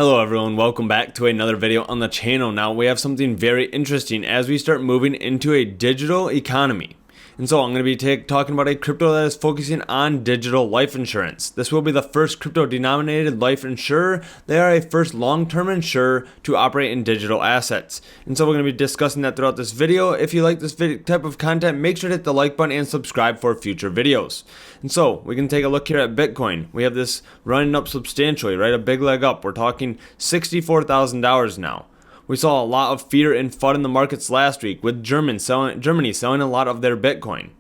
Hello everyone, welcome back to another video on the channel. Now we have something very interesting as we start moving into a digital economy. And so I'm going to be talking about a crypto that is focusing on digital life insurance. This will be the first crypto denominated life insurer. They are a first long-term insurer to operate in digital assets. And so we're going to be discussing that throughout this video. If you like this type of content, make sure to hit the like button and subscribe for future videos. And so we can take a look here at Bitcoin. We have this running up substantially, right? A big leg up. We're talking $64,000 now. We saw a lot of fear and FUD in the markets last week with Germany selling a lot of their Bitcoin.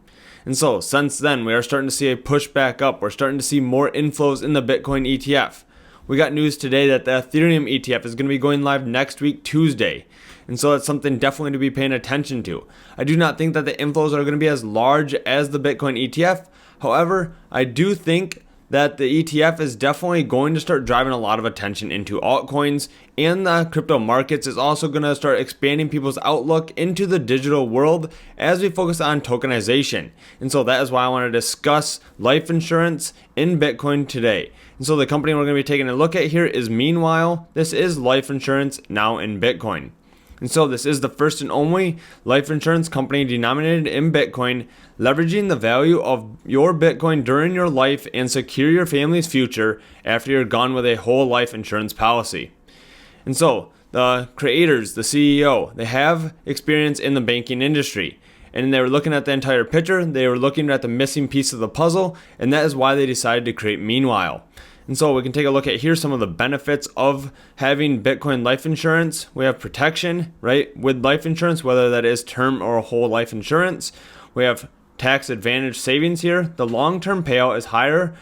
And so since then, we are starting to see a push back up. We're starting to see more inflows in the Bitcoin ETF. We got news today that the Ethereum ETF is going to be going live next week, Tuesday. And so that's something definitely to be paying attention to. I do not think that the inflows are going to be as large as the Bitcoin ETF. However, I do think that the ETF is definitely going to start driving a lot of attention into altcoins, and the crypto markets is also going to start expanding people's outlook into the digital world as we focus on tokenization. And so that is why I want to discuss life insurance in Bitcoin today. And so the company we're going to be taking a look at here is Meanwhile. This is life insurance now in Bitcoin. And so this is the first and only life insurance company denominated in Bitcoin, leveraging the value of your Bitcoin during your life and secure your family's future after you're gone with a whole life insurance policy. And so the creators, the CEO, they have experience in the banking industry. And they were looking at the entire picture, they were looking at the missing piece of the puzzle, and that is why they decided to create Meanwhile. And so we can take a look at here some of the benefits of having Bitcoin life insurance. We have protection, right, with life insurance, whether that is term or whole life insurance. We have tax advantage savings here. The long-term payout is higher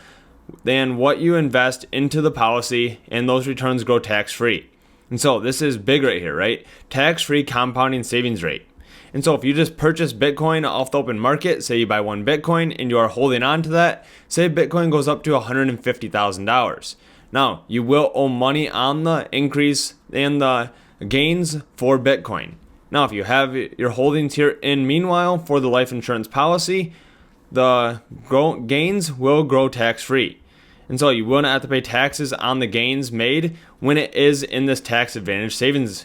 than what you invest into the policy, and those returns grow tax-free. And so this is big right here, right? Tax-free compounding savings rate. And so if you just purchase Bitcoin off the open market, say you buy one Bitcoin and you are holding on to that, say Bitcoin goes up to $150,000. Now, you will owe money on the increase and the gains for Bitcoin. Now, if you have your holdings here in Meanwhile for the life insurance policy, the gains will grow tax-free. And so you will not have to pay taxes on the gains made when it is in this tax advantage savings.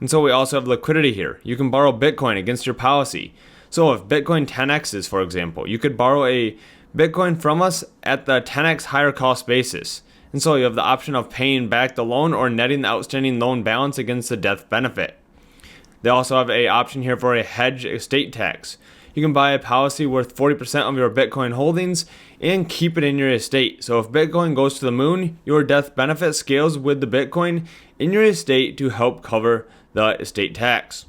And so we also have liquidity here. You can borrow Bitcoin against your policy. So if Bitcoin 10x's, for example, you could borrow a Bitcoin from us at the 10x higher cost basis. And so you have the option of paying back the loan or netting the outstanding loan balance against the death benefit. They also have an option here for a hedge estate tax. You can buy a policy worth 40% of your Bitcoin holdings and keep it in your estate. So if Bitcoin goes to the moon, your death benefit scales with the Bitcoin in your estate to help cover the estate tax.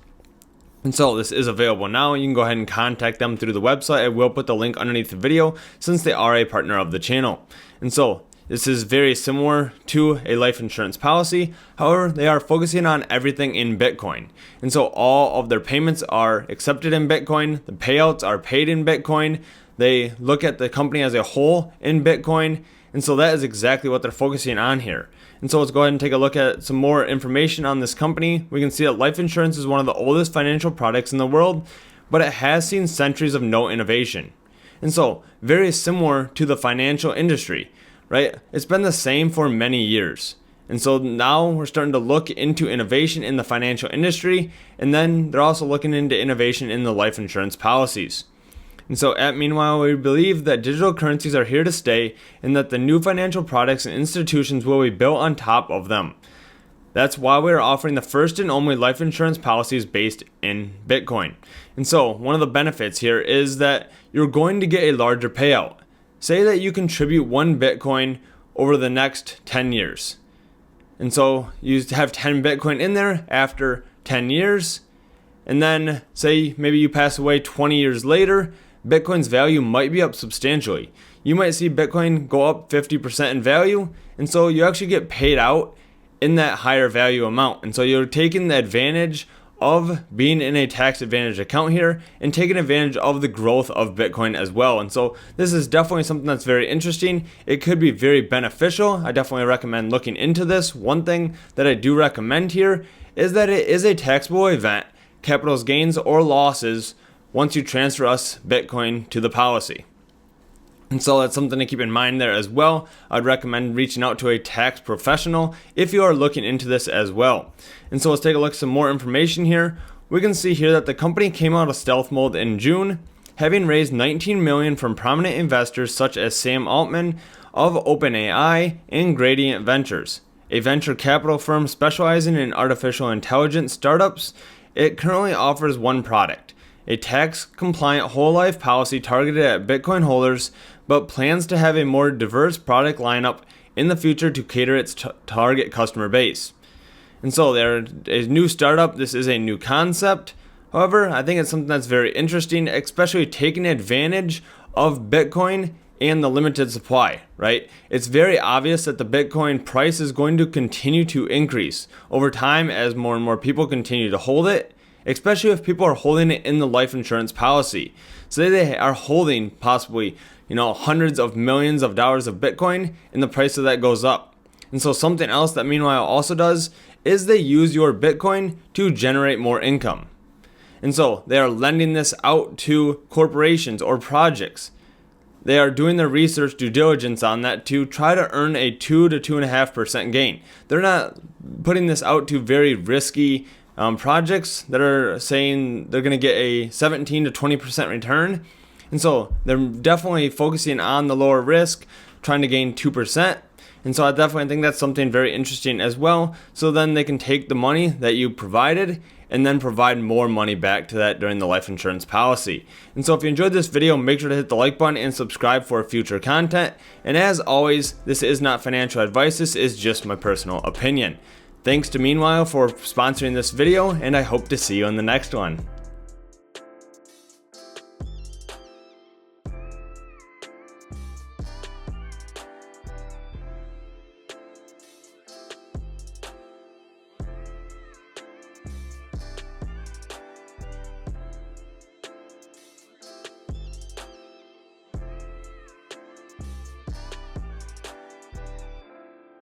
And so this is available now. You can go ahead and contact them through the website. I will put the link underneath the video since they are a partner of the channel. And so this is very similar to a life insurance policy. However, they are focusing on everything in Bitcoin. And so all of their payments are accepted in Bitcoin. The payouts are paid in Bitcoin. They look at the company as a whole in Bitcoin. And so that is exactly what they're focusing on here. And so let's go ahead and take a look at some more information on this company. We can see that life insurance is one of the oldest financial products in the world, but it has seen centuries of no innovation. And so very similar to the financial industry, right? It's been the same for many years. And so now we're starting to look into innovation in the financial industry, and then they're also looking into innovation in the life insurance policies. And so at Meanwhile, we believe that digital currencies are here to stay and that the new financial products and institutions will be built on top of them. That's why we are offering the first and only life insurance policies based in Bitcoin. And so one of the benefits here is that you're going to get a larger payout. Say that you contribute one Bitcoin over the next 10 years. And so you have 10 Bitcoin in there after 10 years. And then say maybe you pass away 20 years later, Bitcoin's value might be up substantially. You might see Bitcoin go up 50% in value, and so you actually get paid out in that higher value amount. And so you're taking the advantage of being in a tax advantage account here and taking advantage of the growth of Bitcoin as well. And so this is definitely something that's very interesting. It could be very beneficial. I definitely recommend looking into this. One thing that I do recommend here is that it is a taxable event, capital gains or losses, once you transfer us Bitcoin to the policy. And so that's something to keep in mind there as well. I'd recommend reaching out to a tax professional if you are looking into this as well. And so let's take a look at some more information here. We can see here that the company came out of stealth mode in June, having raised $19 million from prominent investors such as Sam Altman of OpenAI and Gradient Ventures, a venture capital firm specializing in artificial intelligence startups. It currently offers one product, a tax-compliant whole life policy targeted at Bitcoin holders, but plans to have a more diverse product lineup in the future to cater its target customer base. And so they're a new startup. This is a new concept. However, I think it's something that's very interesting, especially taking advantage of Bitcoin and the limited supply, right? It's very obvious that the Bitcoin price is going to continue to increase over time as more and more people continue to hold it, especially if people are holding it in the life insurance policy. Say they are holding possibly, hundreds of millions of dollars of Bitcoin, and the price of that goes up. And so something else that meanwhile also does is they use your Bitcoin to generate more income. And so they are lending this out to corporations or projects. They are doing their research due diligence on that to try to earn a 2 to 2.5% gain. They're not putting this out to very risky projects that are saying they're going to get a 17 to 20% return. And so they're definitely focusing on the lower risk, trying to gain 2%. And so I definitely think that's something very interesting as well. So then they can take the money that you provided and then provide more money back to that during the life insurance policy. And so if you enjoyed this video, make sure to hit the like button and subscribe for future content. And as always, this is not financial advice. This is just my personal opinion. Thanks to Meanwhile for sponsoring this video, and I hope to see you in the next one.